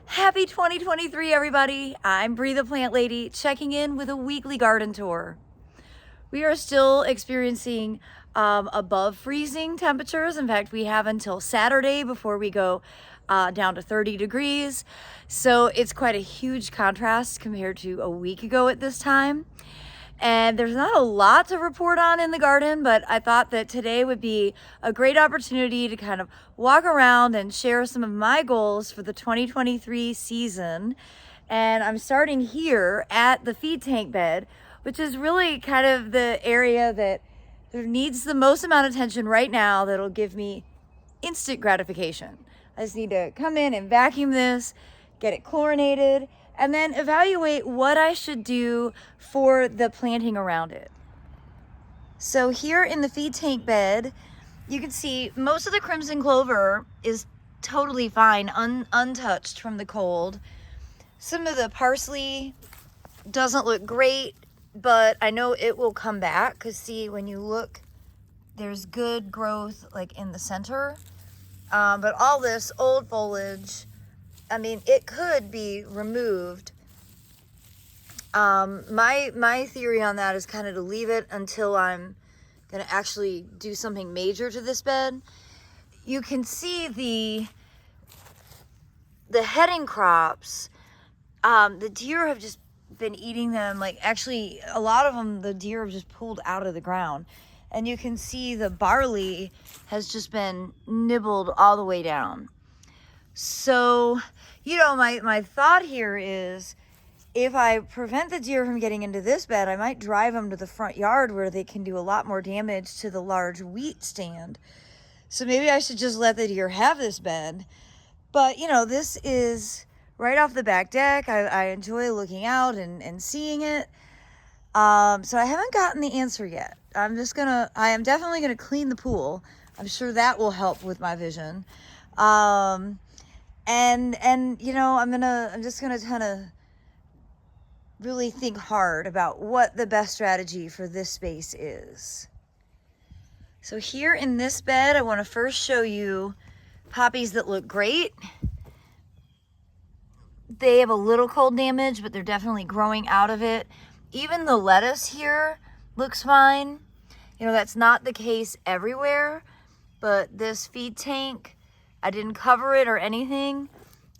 Happy 2023, everybody. I'm Bree the Plant Lady, checking in with a weekly garden tour. We are still experiencing above freezing temperatures. In fact, we have until Saturday before we go down to 30 degrees. So it's quite a huge contrast compared to a week ago at this time. And there's not a lot to report on in the garden, but I thought that today would be a great opportunity to kind of walk around and share some of my goals for the 2023 season. And I'm starting here at the feed tank bed, which is really kind of the area that needs the most amount of attention right now that'll give me instant gratification. I just need to come in and vacuum this, get it chlorinated, and then evaluate what I should do for the planting around it. So here in the feed tank bed, you can see most of the crimson clover is totally fine, untouched from the cold. Some of the parsley doesn't look great, but I know it will come back, because see, when you look, there's good growth like in the center. But all this old foliage, I mean, it could be removed. My theory on that is kind of to leave it until I'm going to actually do something major to this bed. You can see the heading crops. The deer have just been eating them. Like, actually, a lot of them, the deer have just pulled out of the ground. And you can see the barley has just been nibbled all the way down. So, you know, my thought here is, if I prevent the deer from getting into this bed, I might drive them to the front yard where they can do a lot more damage to the large wheat stand. So maybe I should just let the deer have this bed. But, you know, this is right off the back deck. I enjoy looking out and seeing it. So I haven't gotten the answer yet. I am definitely gonna clean the pool. I'm sure that will help with my vision. And you know, I'm just gonna kind of really think hard about what the best strategy for this space is. So here in this bed, I want to first show you poppies that look great. They have a little cold damage, but they're definitely growing out of it. Even the lettuce here looks fine. You know, that's not the case everywhere, but this feed tank, I didn't cover it or anything.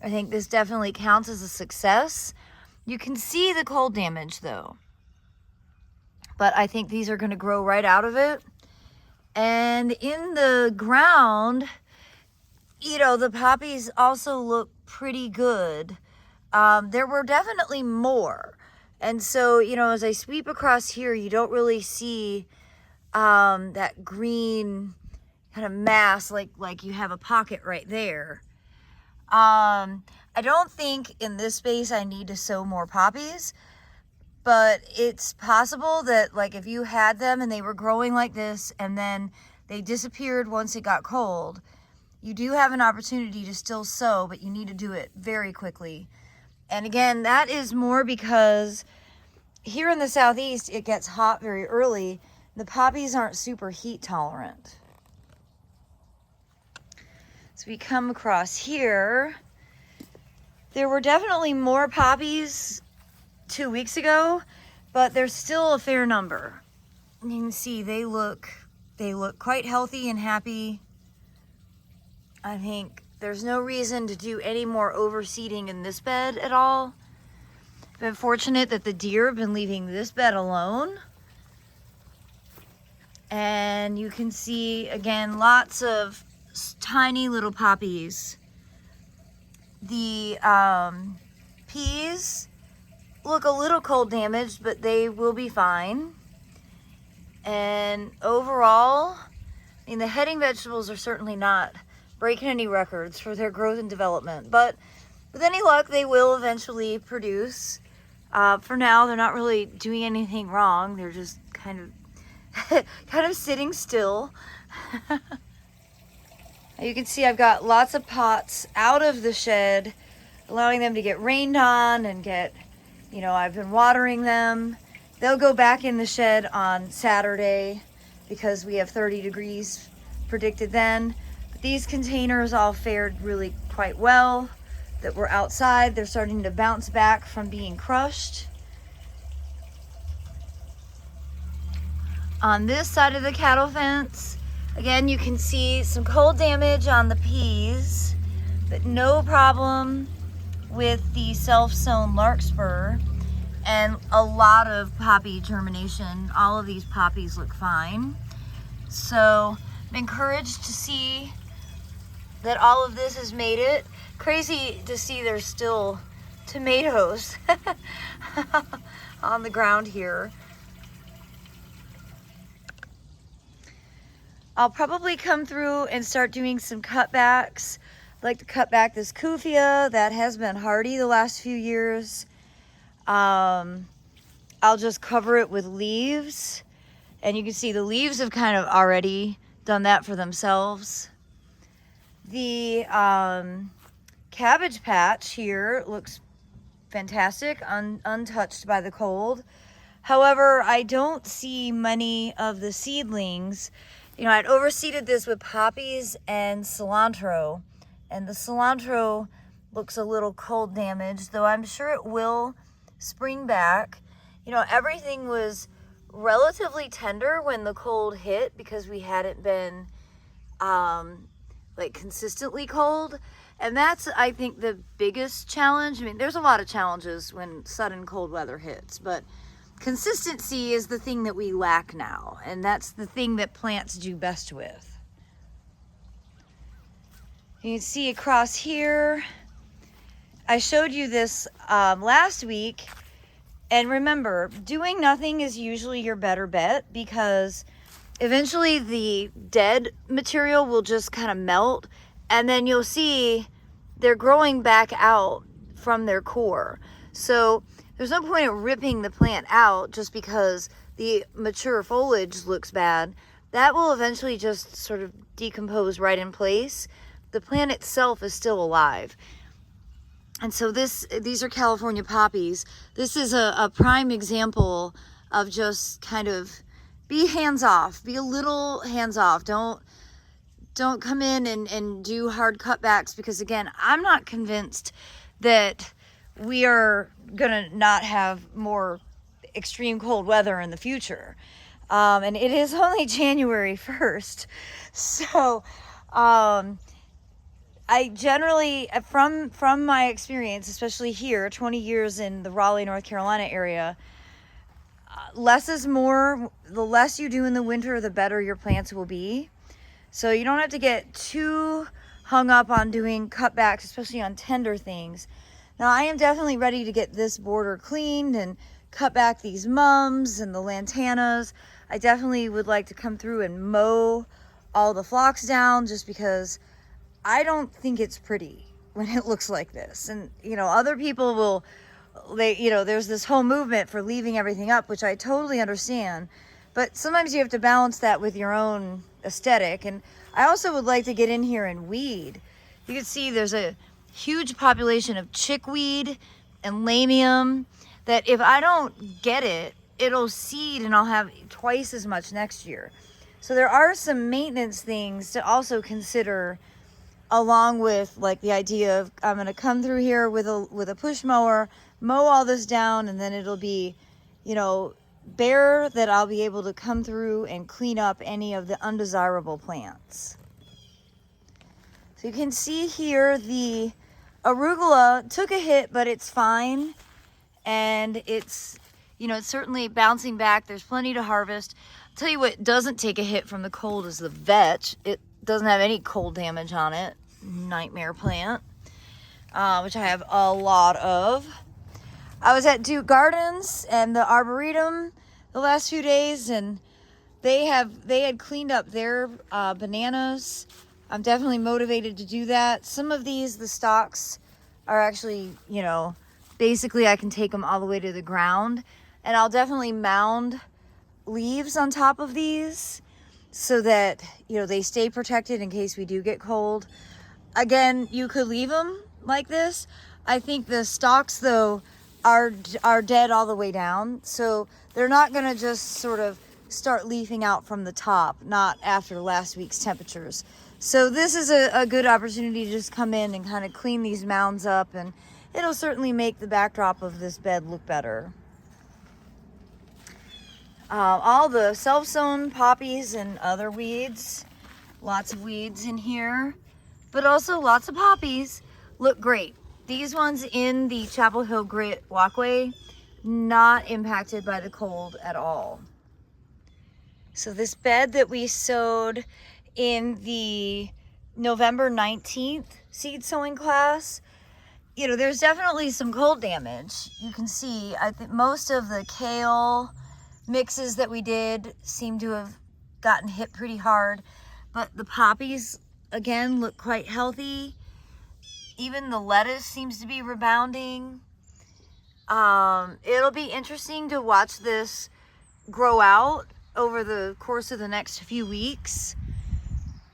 I think this definitely counts as a success. You can see the cold damage though, but I think these are going to grow right out of it. And in the ground, you know, the poppies also look pretty good. There were definitely more. And so, you know, as I sweep across here, you don't really see that green kind of mass like you have a pocket right there. I don't think in this space I need to sow more poppies, but it's possible that, like, if you had them and they were growing like this and then they disappeared once it got cold, you do have an opportunity to still sow, but you need to do it very quickly. And again, that is more because here in the southeast, it gets hot very early. The poppies aren't super heat tolerant. So we come across here. There were definitely more poppies 2 weeks ago, but there's still a fair number. You can see they look quite healthy and happy. I think there's no reason to do any more overseeding in this bed at all. Been fortunate that the deer have been leaving this bed alone. And you can see, again, lots of tiny little poppies. The peas look a little cold damaged, but they will be fine. And overall, I mean, the heading vegetables are certainly not breaking any records for their growth and development, but with any luck, they will eventually produce. For now, they're not really doing anything wrong. They're just kind of sitting still. You can see I've got lots of pots out of the shed, allowing them to get rained on and get, you know, I've been watering them. They'll go back in the shed on Saturday because we have 30 degrees predicted then. But these containers all fared really quite well. that were outside. They're starting to bounce back from being crushed. On this side of the cattle fence, again, you can see some cold damage on the peas, but no problem with the self-sown larkspur, and a lot of poppy germination. All of these poppies look fine. So I'm encouraged to see that all of this has made it. Crazy to see there's still tomatoes on the ground here. I'll probably come through and start doing some cutbacks. I'd like to cut back this Kufia that has been hardy the last few years. I'll just cover it with leaves, and you can see the leaves have kind of already done that for themselves. The cabbage patch here looks fantastic, untouched by the cold. However, I don't see many of the seedlings. You know, I'd overseeded this with poppies and cilantro, and the cilantro looks a little cold damaged, though I'm sure it will spring back. You know, everything was relatively tender when the cold hit because we hadn't been like consistently cold. And that's, I think, the biggest challenge. I mean, there's a lot of challenges when sudden cold weather hits, but consistency is the thing that we lack now, and that's the thing that plants do best with. You can see across here, I showed you this last week, and remember, doing nothing is usually your better bet because eventually the dead material will just kind of melt, and then you'll see they're growing back out from their core. So there's no point in ripping the plant out just because the mature foliage looks bad. That will eventually just sort of decompose right in place. The plant itself is still alive. And so these are California poppies. This is a prime example of just kind of be hands-off, be a little hands-off. Don't come in and do hard cutbacks, because again, I'm not convinced that we are gonna not have more extreme cold weather in the future. And it is only January 1st. So I generally, from my experience, especially here, 20 years in the Raleigh, North Carolina area, less is more. The less you do in the winter, the better your plants will be. So you don't have to get too hung up on doing cutbacks, especially on tender things. Now, I am definitely ready to get this border cleaned and cut back these mums and the lantanas. I definitely would like to come through and mow all the phlox down, just because I don't think it's pretty when it looks like this. And, you know, other people will, there's this whole movement for leaving everything up, which I totally understand. But sometimes you have to balance that with your own aesthetic. And I also would like to get in here and weed. You can see there's a huge population of chickweed and lamium that if I don't get it, it'll seed and I'll have twice as much next year. So there are some maintenance things to also consider, along with like the idea of I'm going to come through here with a push mower, mow all this down, and then it'll be, you know, bare that I'll be able to come through and clean up any of the undesirable plants. So you can see here the arugula took a hit, but it's fine. And it's, you know, it's certainly bouncing back. There's plenty to harvest. I'll tell you what doesn't take a hit from the cold is the vetch. It doesn't have any cold damage on it. Nightmare plant, which I have a lot of. I was at Duke Gardens and the Arboretum the last few days, and they had cleaned up their bananas. I'm definitely motivated to do that. Some of these, the stalks are actually, you know, basically I can take them all the way to the ground, and I'll definitely mound leaves on top of these so that, you know, they stay protected in case we do get cold. Again, you could leave them like this. I think the stalks, though, are dead all the way down, so they're not going to just sort of start leafing out from the top, not after last week's temperatures. So this is a good opportunity to just come in and kind of clean these mounds up, and it'll certainly make the backdrop of this bed look better. All the self-sown poppies and other weeds, lots of weeds in here, but also lots of poppies, look great. These ones in the Chapel Hill Grit walkway, not impacted by the cold at all. So this bed that we sowed in the November 19th seed sowing class, you know, there's definitely some cold damage. You can see, I think most of the kale mixes that we did seem to have gotten hit pretty hard, but the poppies, again, look quite healthy. Even the lettuce seems to be rebounding. It'll be interesting to watch this grow out over the course of the next few weeks.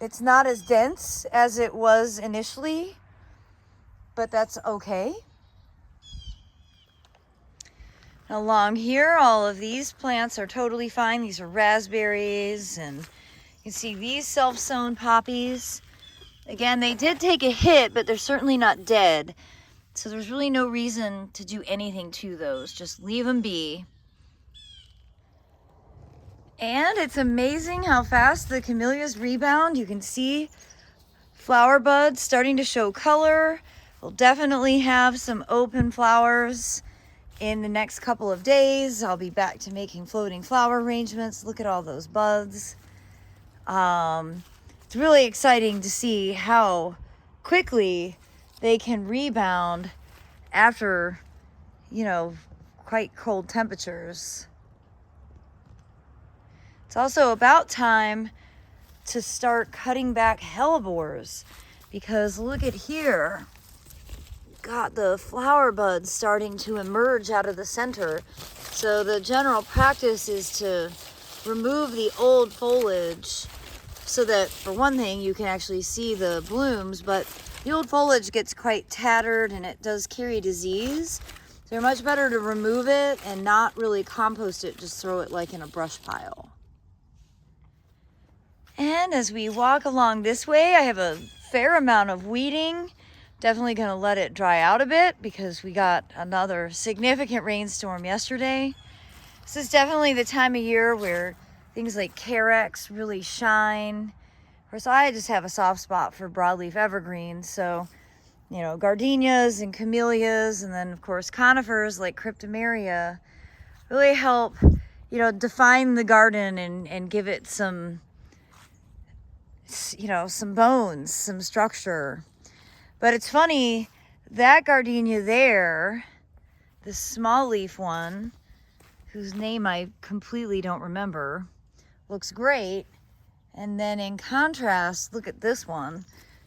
It's not as dense as it was initially, but that's okay. Along here, all of these plants are totally fine. These are raspberries, and you can see these self-sown poppies. Again, they did take a hit, but they're certainly not dead. So there's really no reason to do anything to those. Just leave them be. And it's amazing how fast the camellias rebound. You can see flower buds starting to show color. We'll definitely have some open flowers in the next couple of days. I'll be back to making floating flower arrangements. Look at all those buds. It's really exciting to see how quickly they can rebound after, you know, quite cold temperatures. It's also about time to start cutting back hellebores, because look at here. Got the flower buds starting to emerge out of the center. So the general practice is to remove the old foliage so that, for one thing, you can actually see the blooms, but the old foliage gets quite tattered and it does carry disease. So they're much better to remove it and not really compost it, just throw it like in a brush pile. And as we walk along this way, I have a fair amount of weeding. Definitely going to let it dry out a bit because we got another significant rainstorm yesterday. This is definitely the time of year where things like carex really shine. Of course, I just have a soft spot for broadleaf evergreens. So, you know, gardenias and camellias, and then of course conifers like cryptomeria really help, you know, define the garden and give it some, you know, some bones, some structure. But it's funny, that gardenia there, the small leaf one, whose name I completely don't remember, looks great. And then in contrast, look at this one.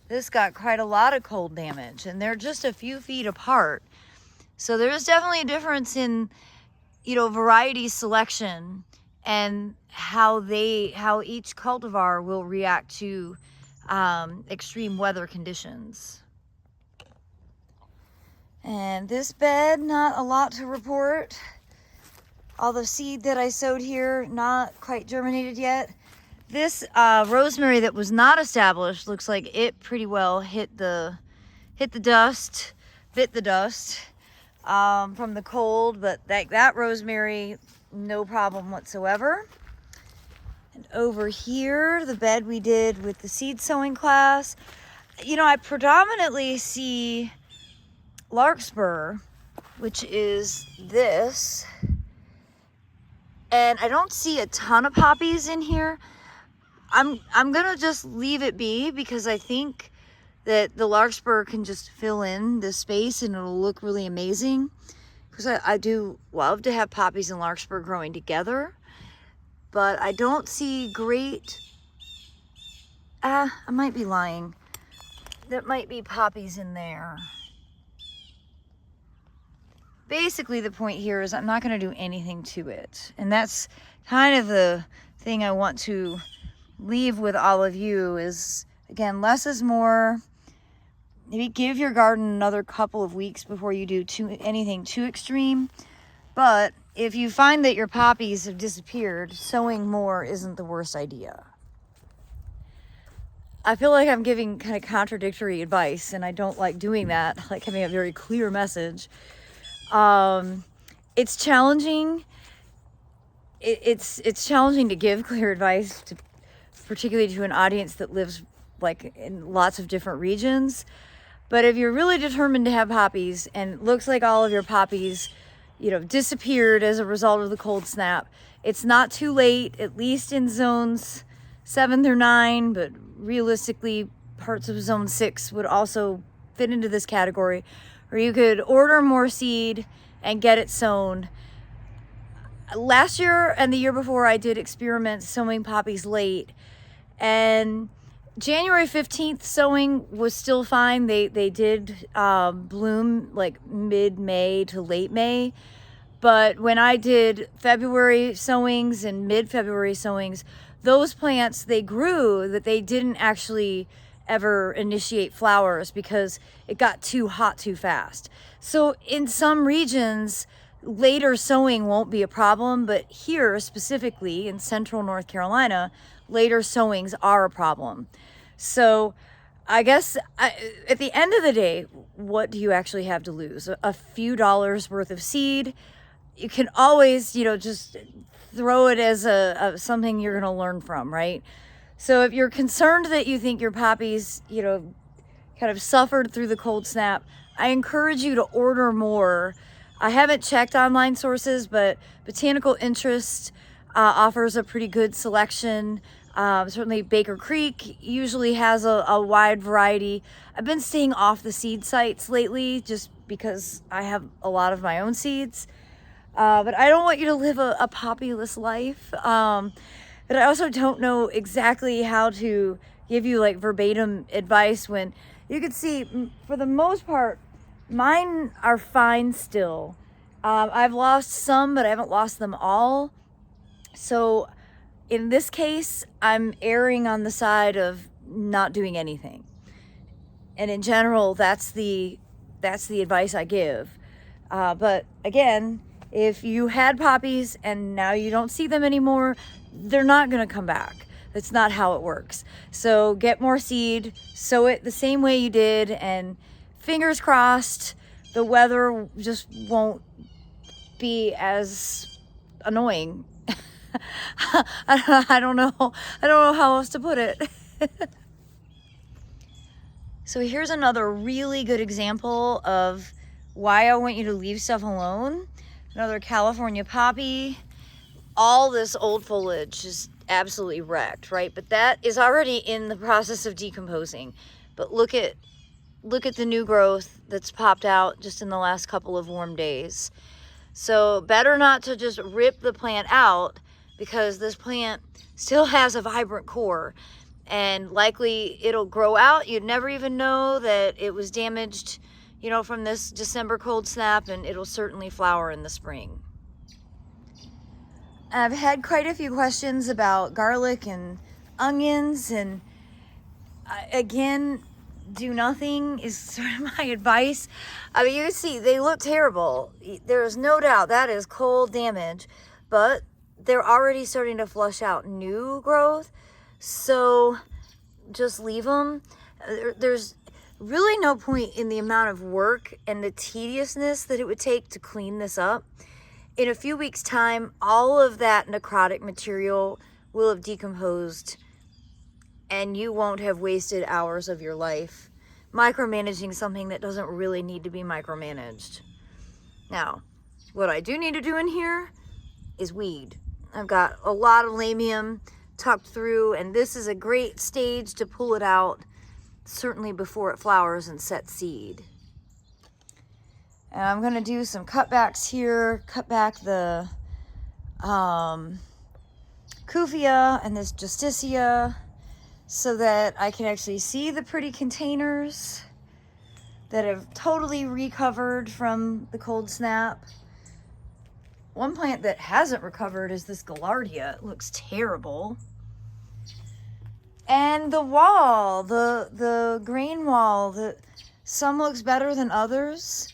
This got quite a lot of cold damage, and they're just a few feet apart. So there's definitely a difference in, you know, variety selection and how each cultivar will react to extreme weather conditions. And this bed, not a lot to report. All the seed that I sowed here, not quite germinated yet. This rosemary that was not established looks like it pretty well hit the dust, bit the dust from the cold, but that rosemary, no problem whatsoever. And over here, the bed we did with the seed sowing class, you know, I predominantly see larkspur, which is this, and I don't see a ton of poppies in here. I'm gonna just leave it be because I think that the larkspur can just fill in the space and it'll look really amazing, because I do love to have poppies and larkspur growing together, but I don't see great, I might be lying, there might be poppies in there. Basically, the point here is I'm not going to do anything to it. And that's kind of the thing I want to leave with all of you is, again, less is more. Maybe give your garden another couple of weeks before you do anything too extreme. But if you find that your poppies have disappeared, sowing more isn't the worst idea. I feel like I'm giving kind of contradictory advice, and I don't like doing that. I like having a very clear message. It's challenging. It's challenging to give clear advice, particularly to an audience that lives like in lots of different regions. But if you're really determined to have poppies, and it looks like all of your poppies, disappeared as a result of the cold snap, it's not too late, at least in zones 7 through 9, but realistically, parts of zone 6 would also fit into this category, or you could order more seed and get it sown. Last year and the year before, I did experiments sowing poppies late, and January 15th sowing was still fine. They did bloom like mid-May to late May, but when I did February sowings and mid-February sowings, those plants, they grew, that they didn't actually ever initiate flowers because it got too hot too fast. So in some regions, later sowing won't be a problem, but here specifically in central North Carolina, later sowings are a problem. So I guess at the end of the day, what do you actually have to lose? A few dollars worth of seed. You can always, just throw it as a something you're going to learn from, right? So if you're concerned that you think your poppies, kind of suffered through the cold snap, I encourage you to order more. I haven't checked online sources, but Botanical Interest offers a pretty good selection. Certainly Baker Creek usually has a wide variety. I've been staying off the seed sites lately just because I have a lot of my own seeds. But I don't want you to live a poppyless life. But I also don't know exactly how to give you like verbatim advice when you can see, for the most part, mine are fine still. I've lost some, but I haven't lost them all. So in this case, I'm erring on the side of not doing anything. And in general, that's the advice I give. But again, if you had poppies and now you don't see them anymore, they're not going to come back. That's not how it works. So get more seed, sow it the same way you did, and fingers crossed the weather just won't be as annoying. I don't know how else to put it. So here's another really good example of why I want you to leave stuff alone. Another California poppy. All this old foliage is absolutely wrecked, right? But that is already in the process of decomposing. But look at the new growth that's popped out just in the last couple of warm days. So better not to just rip the plant out, because this plant still has a vibrant core, and likely it'll grow out. You'd never even know that it was damaged, from this December cold snap, and it'll certainly flower in the spring. I've had quite a few questions about garlic and onions, and again, do nothing is sort of my advice. I mean, you can see they look terrible. There is no doubt that is cold damage, but they're already starting to flush out new growth. So just leave them. There's really no point in the amount of work and the tediousness that it would take to clean this up. In a few weeks' time, all of that necrotic material will have decomposed, and you won't have wasted hours of your life micromanaging something that doesn't really need to be micromanaged. Now, what I do need to do in here is weed. I've got a lot of lamium tucked through, and this is a great stage to pull it out, certainly before it flowers and sets seed. And I'm going to do some cutbacks here, cut back the Kufia and this Justicia so that I can actually see the pretty containers that have totally recovered from the cold snap. One plant that hasn't recovered is this Gaillardia. It looks terrible. And the wall, the grain wall, some looks better than others.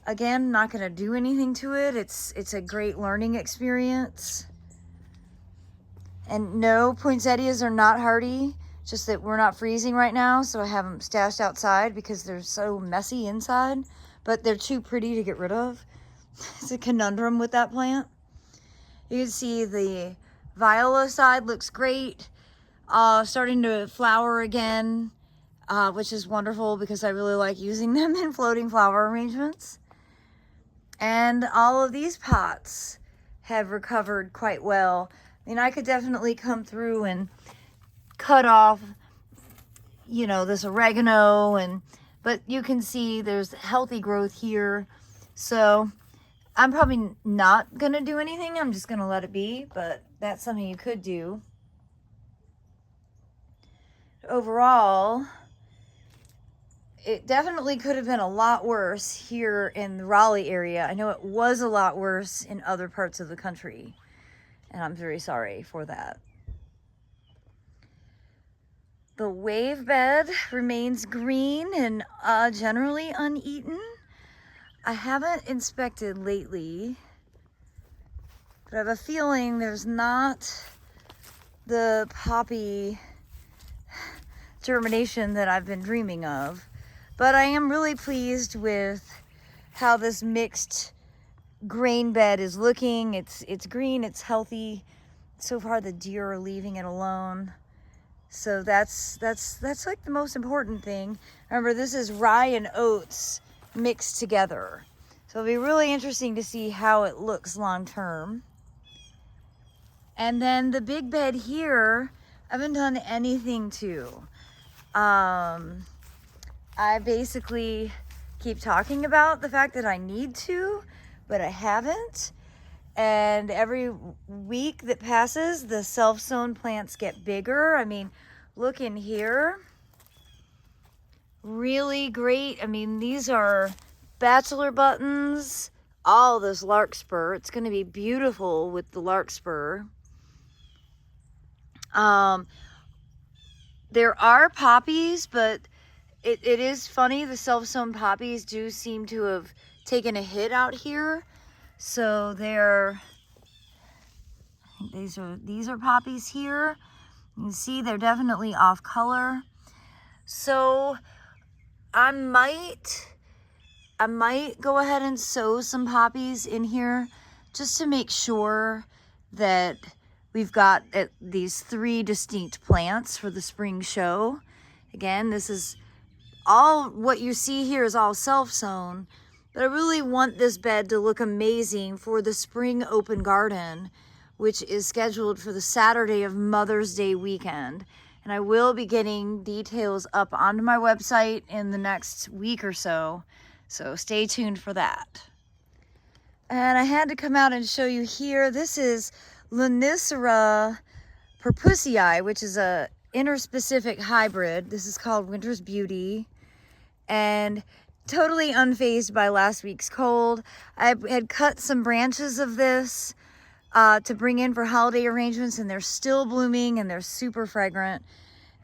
Again, not going to do anything to it. It's a great learning experience. And no, poinsettias are not hardy. Just that we're not freezing right now, so I have them stashed outside because they're so messy inside, but they're too pretty to get rid of. It's a conundrum with that plant. You can see the viola side looks great, starting to flower again, which is wonderful because I really like using them in floating flower arrangements. And all of these pots have recovered quite well. I mean, I could definitely come through and cut off, you know, this oregano, but you can see there's healthy growth here. So I'm probably not gonna do anything. I'm just gonna let it be, but that's something you could do. Overall, it definitely could have been a lot worse here in the Raleigh area. I know it was a lot worse in other parts of the country, and I'm very sorry for that. The wave bed remains green and generally uneaten. I haven't inspected lately, but I have a feeling there's not the poppy germination that I've been dreaming of. But I am really pleased with how this mixed grain bed is looking. It's green, it's healthy. So far the deer are leaving it alone. So that's like the most important thing. Remember, this is rye and oats mixed together. So it'll be really interesting to see how it looks long term. And then the big bed here, I haven't done anything to. I basically keep talking about the fact that I need to, but I haven't. And every week that passes, the self-sown plants get bigger. I mean, look in here. Really great. I mean, these are bachelor buttons, all this larkspur. It's going to be beautiful with the larkspur. There are poppies, but it is funny. The self-sown poppies do seem to have taken a hit out here. So these are poppies here. You can see they're definitely off color. So I might go ahead and sow some poppies in here just to make sure that we've got these 3 distinct plants for the spring show. Again, this is all, what you see here is all self-sown, but I really want this bed to look amazing for the spring open garden, which is scheduled for the Saturday of Mother's Day weekend. And I will be getting details up onto my website in the next week or so, so stay tuned for that. And I had to come out and show you here, this is Lonicera purpussii, which is a interspecific hybrid. This is called Winter's Beauty, and totally unfazed by last week's cold. I had cut some branches of this to bring in for holiday arrangements, and they're still blooming and they're super fragrant.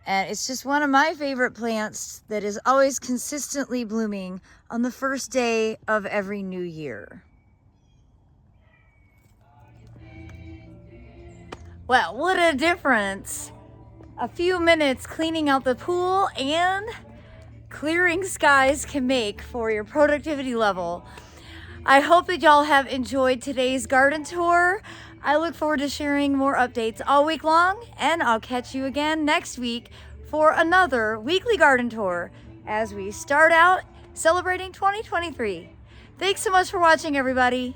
And it's just one of my favorite plants that is always consistently blooming on the first day of every new year. Well, what a difference a few minutes cleaning out the pool and clearing skies can make for your productivity level. I hope that y'all have enjoyed today's garden tour. I look forward to sharing more updates all week long, and I'll catch you again next week for another weekly garden tour as we start out celebrating 2023. Thanks so much for watching, everybody.